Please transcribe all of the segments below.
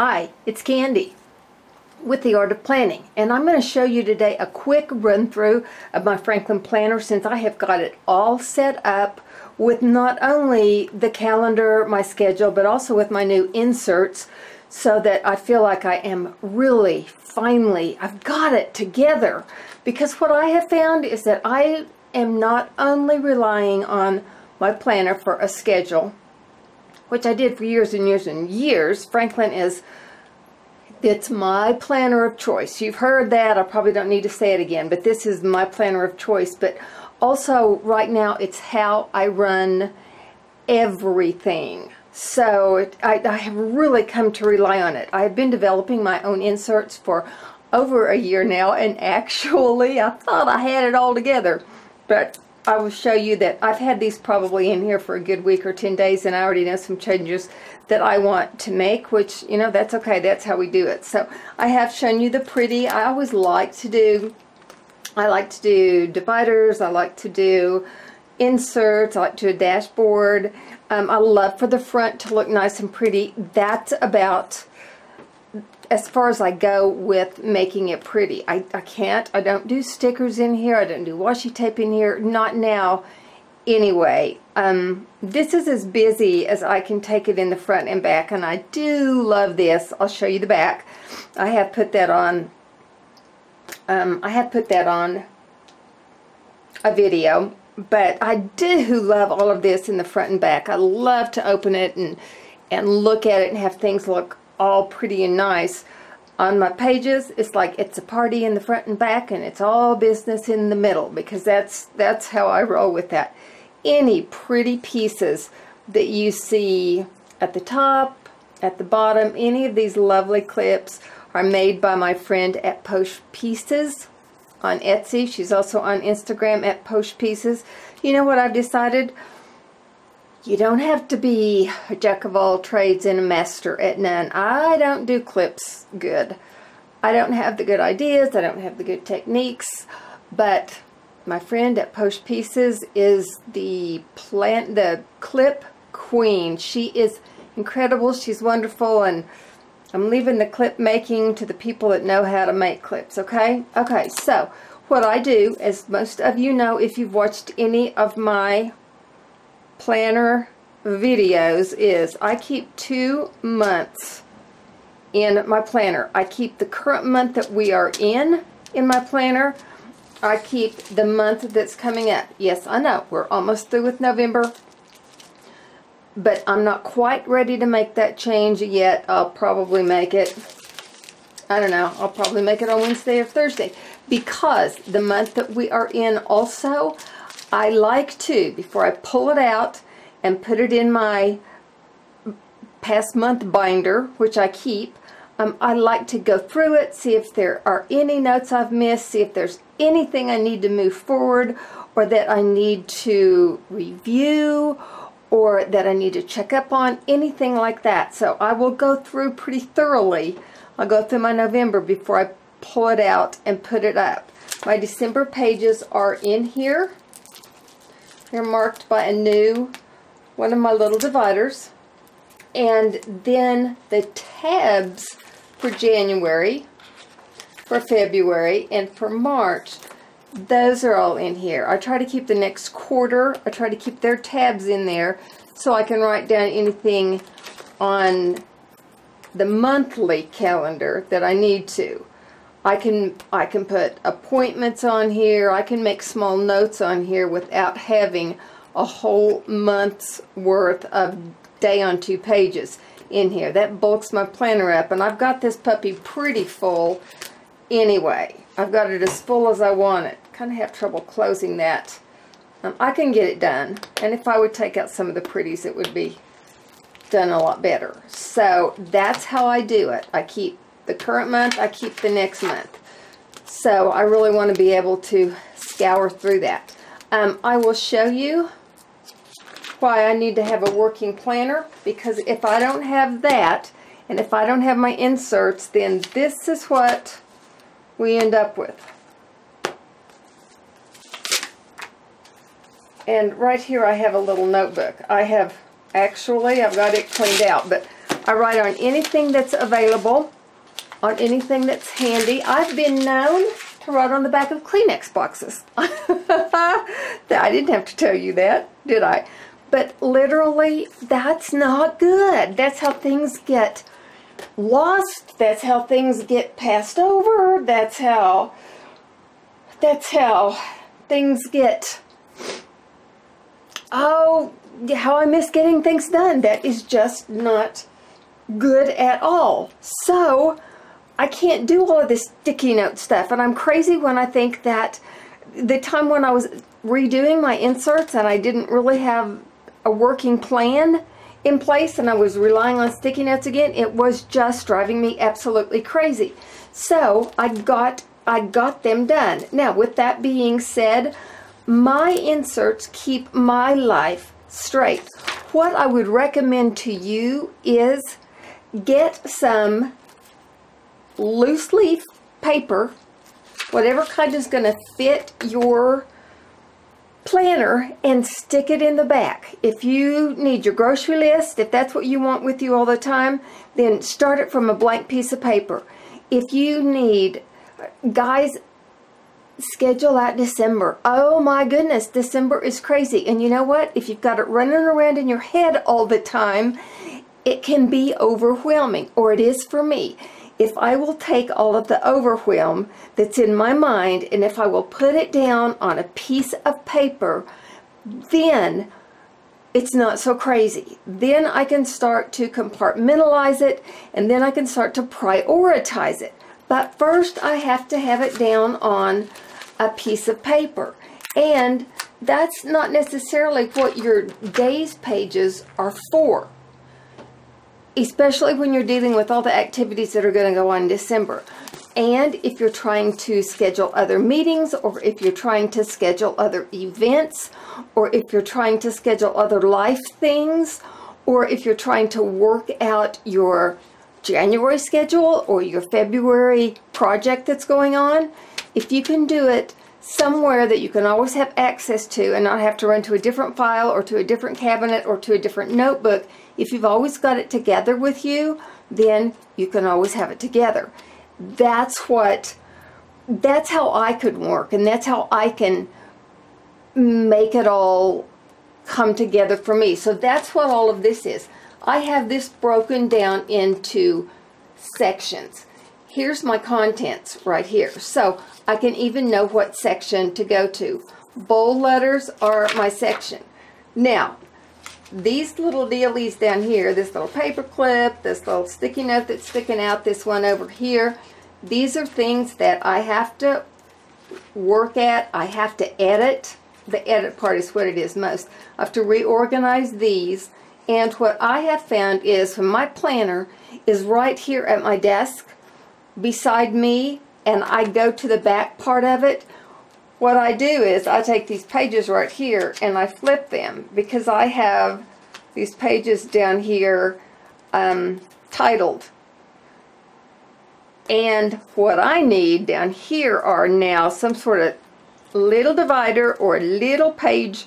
Hi, it's Candy with the Art of Planning, and I'm going to show you today a quick run through of my Franklin planner since I have got it all set up with not only the calendar, my schedule, but also with my new inserts, so that I feel like I am really finally, I've got it together. Because what I have found is that I am not only relying on my planner for a schedule, which I did for years and years and years. Franklin it's my planner of choice. You've heard that. I probably don't need to say it again, but this is my planner of choice. But also right now it's how I run everything. So I have really come to rely on it. I've been developing my own inserts for over a year now, and actually I thought I had it all together, but I will show you that I've had these probably in here for a good week or 10 days, and I already know some changes that I want to make, which, you know, that's okay. That's how we do it. So I have shown you the pretty. I always like to do dividers. I like to do inserts. I like to do a dashboard. I love for the front to look nice and pretty. That's about as far as I go with making it pretty. I don't do stickers in here. I don't do washi tape in here. Not now anyway. This is as busy as I can take it in the front and back, and I do love this. I'll show you the back. I have put that on a video, but I do love all of this in the front and back. I love to open it and look at it and have things look all pretty and nice. On my pages, it's like it's a party in the front and back, and it's all business in the middle, because that's how I roll with that. Any pretty pieces that you see at the top, at the bottom, any of these lovely clips are made by my friend at Posh Pieces on Etsy. She's also on Instagram at Posh Pieces. You know what I've decided? You don't have to be a jack of all trades and a master at none. I don't do clips good. I don't have the good ideas. I don't have the good techniques. But my friend at Posh Pieces is the clip queen. She is incredible. She's wonderful. And I'm leaving the clip making to the people that know how to make clips, okay? Okay, so what I do, as most of you know if you've watched any of my planner videos, is I keep 2 months in my planner. I keep the current month that we are in my planner. I keep the month that's coming up. Yes, I know we're almost through with November, but I'm not quite ready to make that change yet. I'll probably make it, I don't know, I'll probably make it on Wednesday or Thursday, because the month that we are in also, I like to, before I pull it out and put it in my past month binder, which I keep, I like to go through it, see if there are any notes I've missed, see if there's anything I need to move forward, or that I need to review, or that I need to check up on, anything like that. So I will go through pretty thoroughly. I'll go through my November before I pull it out and put it up. My December pages are in here. They're marked by one of my little dividers. And then the tabs for January, for February, and for March, those are all in here. I try to keep the next quarter, I try to keep their tabs in there so I can write down anything on the monthly calendar that I need to. I can put appointments on here. I can make small notes on here without having a whole month's worth of day on 2 pages in here. That bulks my planner up, and I've got this puppy pretty full anyway. I've got it as full as I want it. Kind of have trouble closing that. I can get it done, and if I would take out some of the pretties, it would be done a lot better. So that's how I do it. I keep the current month, I keep the next month. So I really want to be able to scour through that. I will show you why I need to have a working planner, because if I don't have that, and if I don't have my inserts, then this is what we end up with. And right here I have a little notebook. I've got it cleaned out, but I write on anything that's available, on anything that's handy. I've been known to write on the back of Kleenex boxes. I didn't have to tell you that, did I? But literally, that's not good. That's how things get lost. That's how things get passed over. That's how things get, oh, how I miss getting things done. That is just not good at all. So I can't do all of this sticky note stuff. And I'm crazy when I think that the time when I was redoing my inserts and I didn't really have a working plan in place and I was relying on sticky notes again, it was just driving me absolutely crazy. So I got them done. Now, with that being said, my inserts keep my life straight. What I would recommend to you is get some loose leaf paper, whatever kind is going to fit your planner, and stick it in the back. If you need your grocery list, if that's what you want with you all the time, then start it from a blank piece of paper. If you need, guys, schedule out December. Oh my goodness, December is crazy. And you know what? If you've got it running around in your head all the time, it can be overwhelming, or it is for me. If I will take all of the overwhelm that's in my mind, and if I will put it down on a piece of paper, then it's not so crazy. Then I can start to compartmentalize it, and then I can start to prioritize it. But first, I have to have it down on a piece of paper. And that's not necessarily what your days pages are for, especially when you're dealing with all the activities that are going to go on in December. And if you're trying to schedule other meetings, or if you're trying to schedule other events, or if you're trying to schedule other life things, or if you're trying to work out your January schedule or your February project that's going on, if you can do it somewhere that you can always have access to and not have to run to a different file or to a different cabinet or to a different notebook, if you've always got it together with you, then you can always have it together. That's how I could work, and that's how I can make it all come together for me. So that's what all of this is. I have this broken down into sections. Here's my contents right here. So I can even know what section to go to. Bold letters are my section. Now, these little dealies down here, this little paper clip, this little sticky note that's sticking out, this one over here, these are things that I have to work at. I have to edit. The edit part is what it is most. I have to reorganize these. And what I have found is when my planner is right here at my desk beside me and I go to the back part of it, what I do is I take these pages right here and I flip them, because I have these pages down here titled. And what I need down here are now some sort of little divider or a little page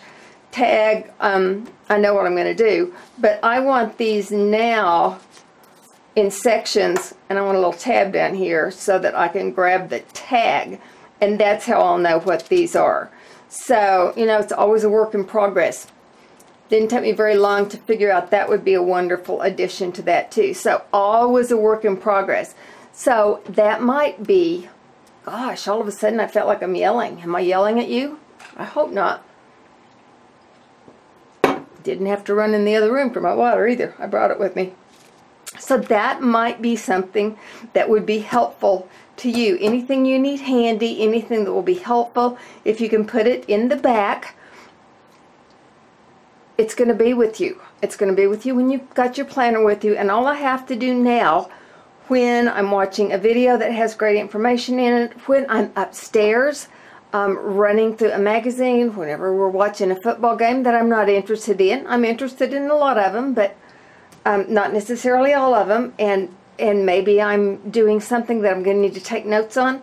tag. I know what I'm going to do, but I want these now in sections, and I want a little tab down here so that I can grab the tag, and that's how I'll know what these are. So, you know, it's always a work in progress. Didn't take me very long to figure out that would be a wonderful addition to that too. So, always a work in progress. So, that might be, gosh, all of a sudden I felt like I'm yelling. Am I yelling at you? I hope not. Didn't have to run in the other room for my water either. I brought it with me. So that might be something that would be helpful to you. Anything you need handy, anything that will be helpful, if you can put it in the back, it's going to be with you. It's going to be with you when you've got your planner with you. And all I have to do now, when I'm watching a video that has great information in it, when I'm upstairs running through a magazine, whenever we're watching a football game that I'm not interested in. I'm interested in a lot of them, but not necessarily all of them. And maybe I'm doing something that I'm going to need to take notes on.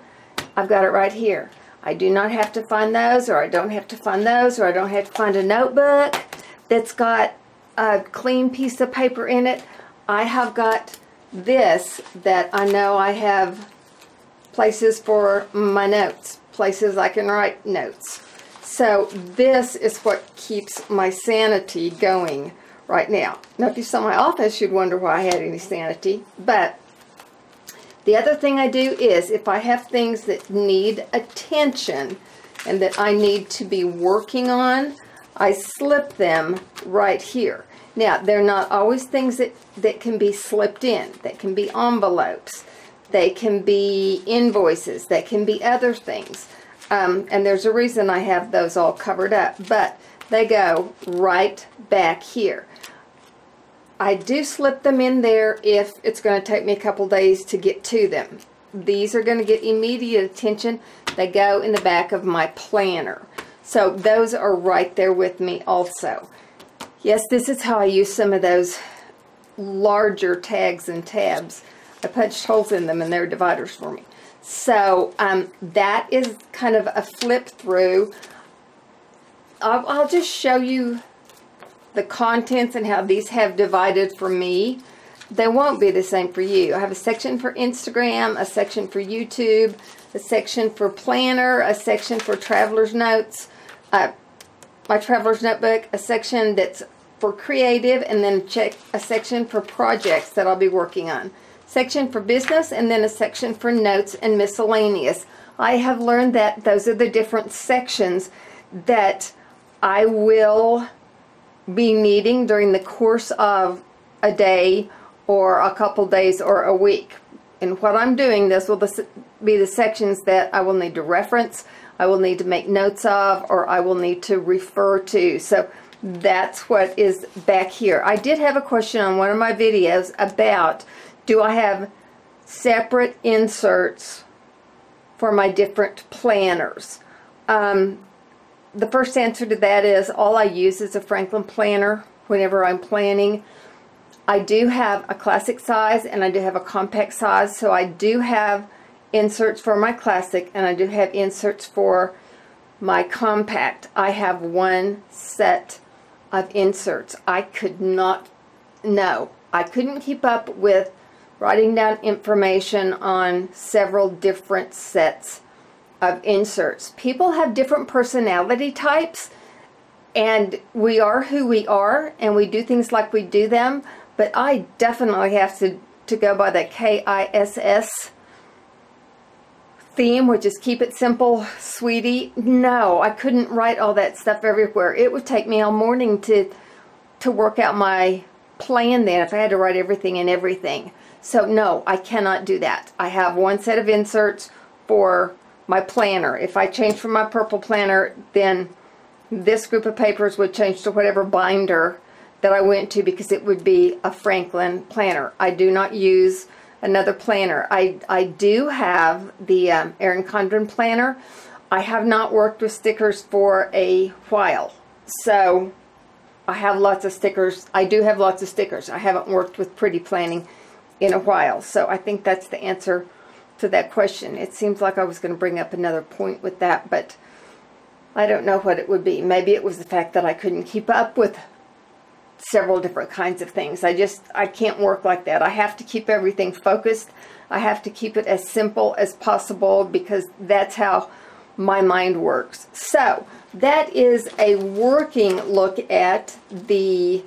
I've got it right here. I do not have to find those, or I don't have to find those, or I don't have to find a notebook that's got a clean piece of paper in it. I have got this that I know I have places for my notes, places I can write notes. So this is what keeps my sanity going right now. Now, if you saw my office, you'd wonder why I had any sanity. But the other thing I do is if I have things that need attention and that I need to be working on, I slip them right here. Now, they're not always things that can be slipped in. They can be envelopes. They can be invoices. They can be other things. And there's a reason I have those all covered up. But they go right back here. I do slip them in there if it's going to take me a couple days to get to them. These are going to get immediate attention. They go in the back of my planner. So those are right there with me also. Yes, this is how I use some of those larger tags and tabs. I punched holes in them and they're dividers for me. So that is kind of a flip through. I'll just show you the contents and how these have divided for me. They won't be the same for you. I have a section for Instagram, a section for YouTube, a section for planner, a section for traveler's notes, my traveler's notebook, a section that's for creative, and then a section for projects that I'll be working on. Section for business, and then a section for notes and miscellaneous. I have learned that those are the different sections that I will be needing during the course of a day or a couple days or a week. And what I'm doing, this will be the sections that I will need to reference, I will need to make notes of, or I will need to refer to. So that's what is back here. I did have a question on one of my videos about, do I have separate inserts for my different planners? The first answer to that is all I use is a Franklin planner whenever I'm planning. I do have a classic size and I do have a compact size, so I do have inserts for my classic and I do have inserts for my compact. I have one set of inserts. I couldn't keep up with writing down information on several different sets of inserts. People have different personality types, and we are who we are, and we do things like we do them, but I definitely have to go by the KISS theme, which is keep it simple, sweetie. No, I couldn't write all that stuff everywhere. It would take me all morning to work out my plan then if I had to write everything and everything. So no, I cannot do that. I have one set of inserts for my planner. If I change from my purple planner, then this group of papers would change to whatever binder that I went to, because it would be a Franklin planner. I do not use another planner. I do have the Erin Condren planner. I have not worked with stickers for a while, so I have lots of stickers. I do have lots of stickers. I haven't worked with pretty planning in a while, so I think that's the answer to that question. It seems like I was going to bring up another point with that, but I don't know what it would be. Maybe it was the fact that I couldn't keep up with several different kinds of things. I can't work like that. I have to keep everything focused. I have to keep it as simple as possible, because that's how my mind works. So that is a working look at the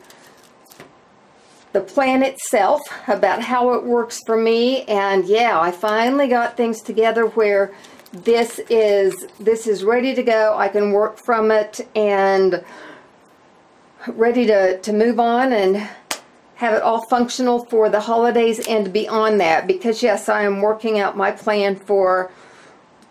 plan itself, about how it works for me. And yeah, I finally got things together where this is ready to go. I can work from it and ready to move on and have it all functional for the holidays and beyond that, because yes, I am working out my plan for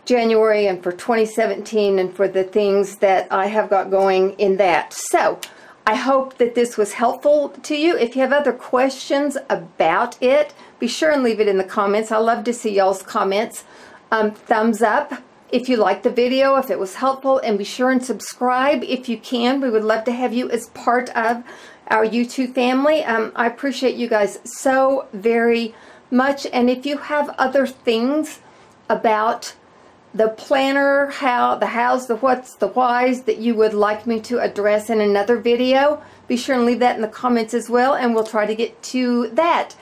January and for 2017 and for the things that I have got going in that. So I hope that this was helpful to you. If you have other questions about it, be sure and leave it in the comments. I love to see y'all's comments. Thumbs up if you liked the video, if it was helpful, and be sure and subscribe if you can. We would love to have you as part of our YouTube family. I appreciate you guys so very much. And if you have other things about the planner, the hows, the whats, the whys that you would like me to address in another video, be sure and leave that in the comments as well, and we'll try to get to that.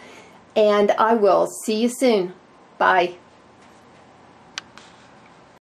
And I will see you soon. Bye.